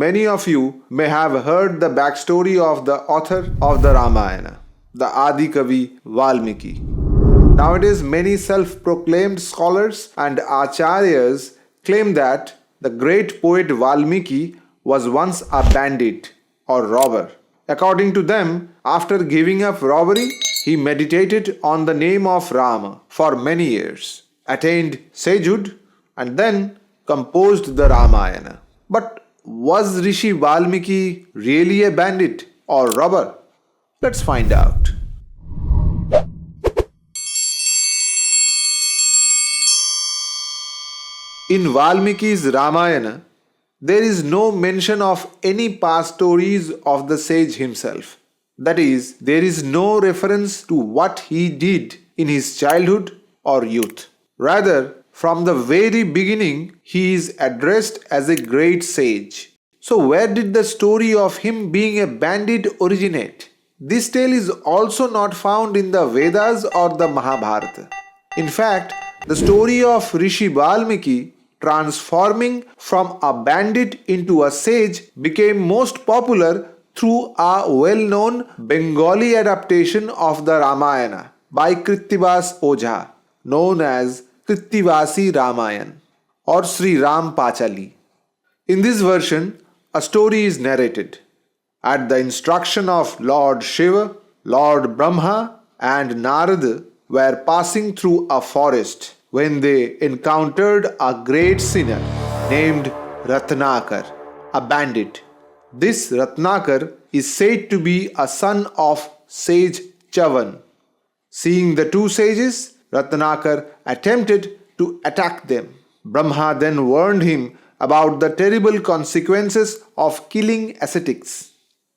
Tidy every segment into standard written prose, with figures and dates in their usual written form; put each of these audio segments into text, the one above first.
many of you may have heard the backstory of the author of the Ramayana, the Adikavi Valmiki. Nowadays, many self-proclaimed scholars and acharyas claim that the great poet Valmiki was once a bandit or robber. According to them, after giving up robbery, he meditated on the name of Rama for many years, attained sagehood, and then composed the Ramayana. But was Rishi Valmiki really a bandit or robber? Let's find out. In Valmiki's Ramayana, there is no mention of any past stories of the sage himself. That is, there is no reference to what he did in his childhood or youth. Rather, from the very beginning, he is addressed as a great sage. So where did the story of him being a bandit originate? This tale is also not found in the Vedas or the Mahabharata. In fact, the story of Rishi Valmiki transforming from a bandit into a sage became most popular through a well-known Bengali adaptation of the Ramayana by Krittibas Ojha, known as Krittivasi Ramayana or Sri Ram Pachali. In this version, a story is narrated. At the instruction of Lord Shiva, Lord Brahma and Narada were passing through a forest when they encountered a great sinner named Ratnakar, a bandit. This Ratnakar is said to be a son of sage Chavan. Seeing the two sages, Ratnakar attempted to attack them. Brahma then warned him about the terrible consequences of killing ascetics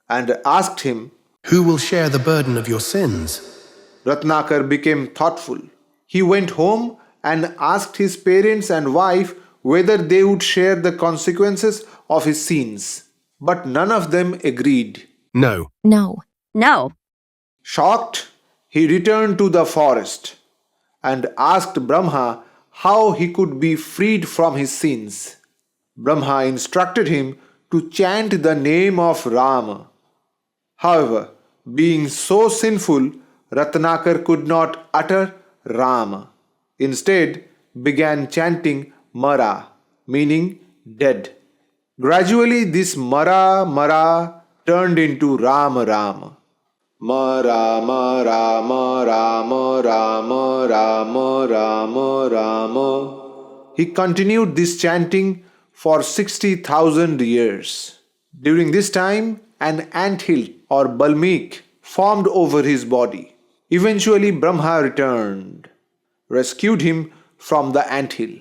and asked him, "Who will share the burden of your sins?" Ratnakar became thoughtful. He went home and asked his parents and wife whether they would share the consequences of his sins. But none of them agreed. No. No. Shocked, he returned to the forest and asked Brahma how he could be freed from his sins. Brahma instructed him to chant the name of Rama. However, being so sinful, Ratnakar could not utter Rama. Instead, began chanting Mara, meaning dead. Gradually, this Mara turned into Rama Rama. Mara Mara Mara Rama Rama Rama Rama. He continued this chanting for 60,000 years. During this time, an anthill or Balmik formed over his body. Eventually, Brahma returned, rescued him from the anthill,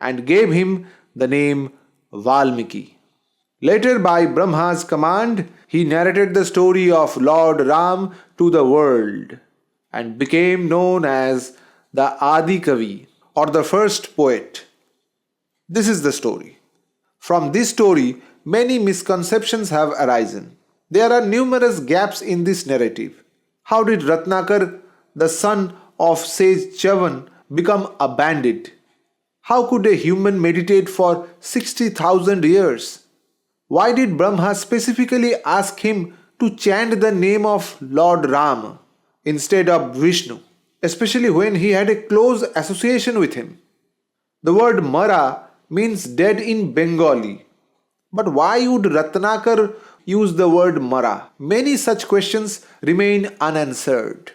and gave him the name Valmiki. Later, by Brahma's command, he narrated the story of Lord Ram to the world and became known as the Adikavi or the first poet. This is the story. From this story, many misconceptions have arisen. There are numerous gaps in this narrative. How did Ratnakar, the son of sage Chavan, become a bandit? How could a human meditate for 60,000 years? Why did Brahma specifically ask him to chant the name of Lord Ram instead of Vishnu, especially when he had a close association with him? The word Mara means dead in Bengali. But why would Ratnakar use the word Mara? Many such questions remain unanswered.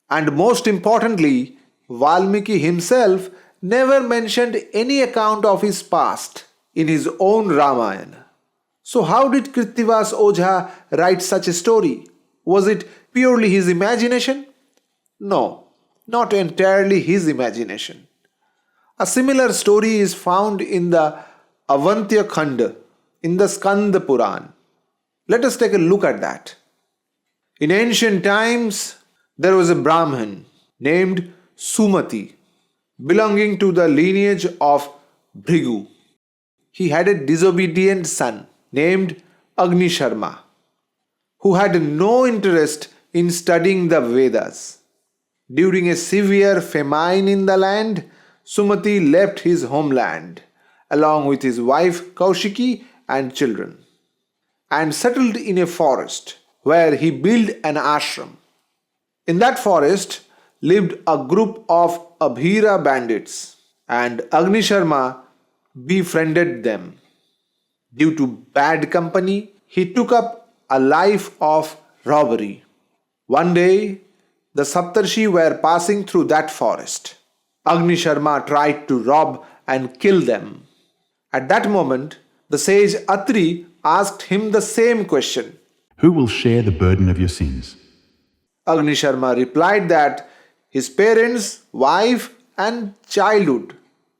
And most importantly, Valmiki himself never mentioned any account of his past in his own Ramayana. So how did Krittibas Ojha write such a story? Was it purely his imagination? No, not entirely his imagination. A similar story is found in the Uttara Kanda, in the Skanda Purana. Let us take a look at that. In ancient times, there was a Brahmin named Sumati, belonging to the lineage of Bhrigu. He had a disobedient son named Agnisharma, who had no interest in studying the Vedas. During a severe famine in the land, Sumati left his homeland along with his wife Kaushiki and children. and settled in a forest where he built an ashram. In that forest lived a group of Abhira bandits, and Agnisharma befriended them. Due to bad company, he took up a life of robbery. One day, the Saptarshi were passing through that forest. Agnisharma tried to rob and kill them. At that moment, the sage Atri asked him the same question. Who will share the burden of your sins? Agnisharma replied that his parents, wife, and childhood.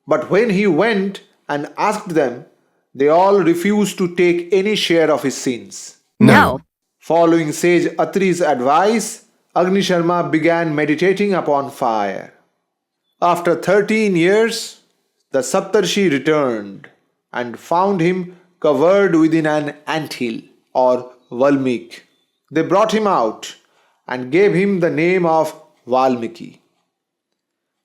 But when he went and asked them, they all refused to take any share of his sins. No. Following sage Atri's advice, Agnisharma began meditating upon fire. After 13 years, the Saptarshi returned and found him covered within an anthill or Valmiki. They brought him out and gave him the name of Valmiki.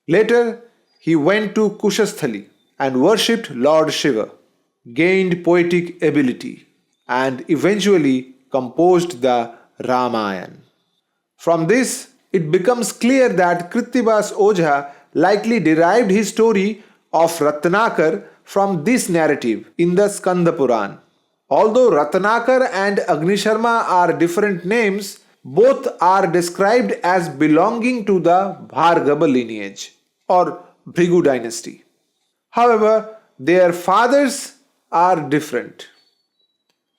Later, he went to Kushasthali and worshipped Lord Shiva, gained poetic ability, and eventually composed the Ramayana. From this, it becomes clear that Krittibas Ojha likely derived his story of Ratnakar from this narrative in the Skanda Purana. Although Ratnakar and Agnisharma are different names, both are described as belonging to the Bhargava lineage or Bhrigu dynasty. However, their fathers are different.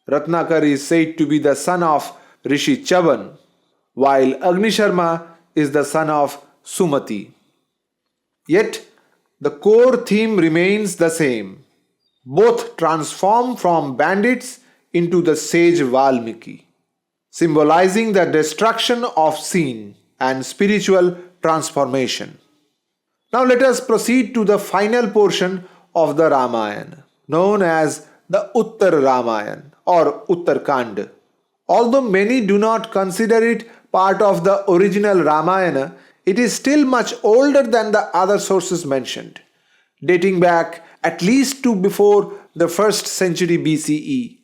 Ratnakar is said to be the son of Rishi Chavan, while Agnisharma is the son of Sumati. Yet, the core theme remains the same. Both transform from bandits into the sage Valmiki, symbolizing the destruction of sin and spiritual transformation. Now let us proceed to the final portion of the Ramayana, known as the Uttara Ramayana or Uttara Kanda. Although many do not consider it part of the original Ramayana, it is still much older than the other sources mentioned, dating back at least to before the 1st century BCE.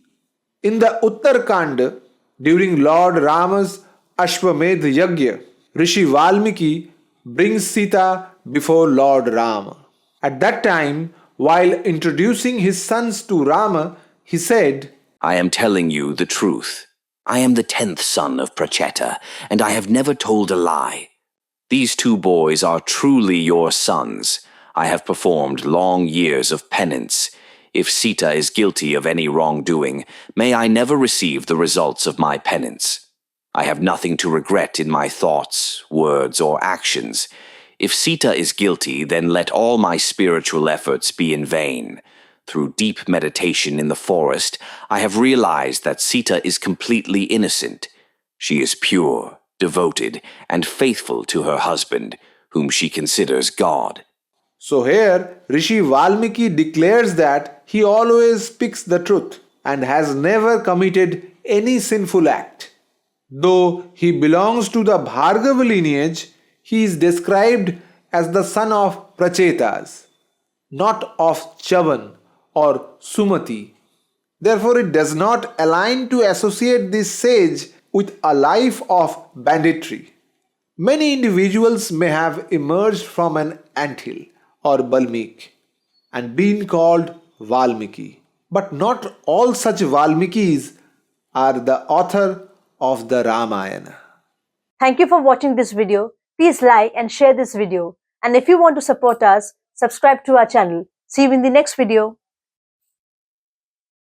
In the Uttara Kanda, during Lord Rama's Ashwamedh Yajna, Rishi Valmiki brings Sita before Lord Rama. At that time, while introducing his sons to Rama, he said, I am telling you the truth. I am the 10th son of Pracheta, and I have never told a lie. These two boys are truly your sons. I have performed long years of penance. If Sita is guilty of any wrongdoing, may I never receive the results of my penance. I have nothing to regret in my thoughts, words, or actions. If Sita is guilty, then let all my spiritual efforts be in vain. Through deep meditation in the forest, I have realized that Sita is completely innocent. She is pure, devoted, and faithful to her husband, whom she considers God. So here, Rishi Valmiki declares that he always speaks the truth and has never committed any sinful act. Though he belongs to the Bhargava lineage, he is described as the son of Prachetas, not of Chavan or Sumati. Therefore, it does not align to associate this sage with a life of banditry. Many individuals may have emerged from an anthill or Balmik and been called Valmiki. But not all such Valmikis are the author of the Ramayana. Thank you for watching this video. Please like and share this video. And if you want to support us, subscribe to our channel. See you in the next video.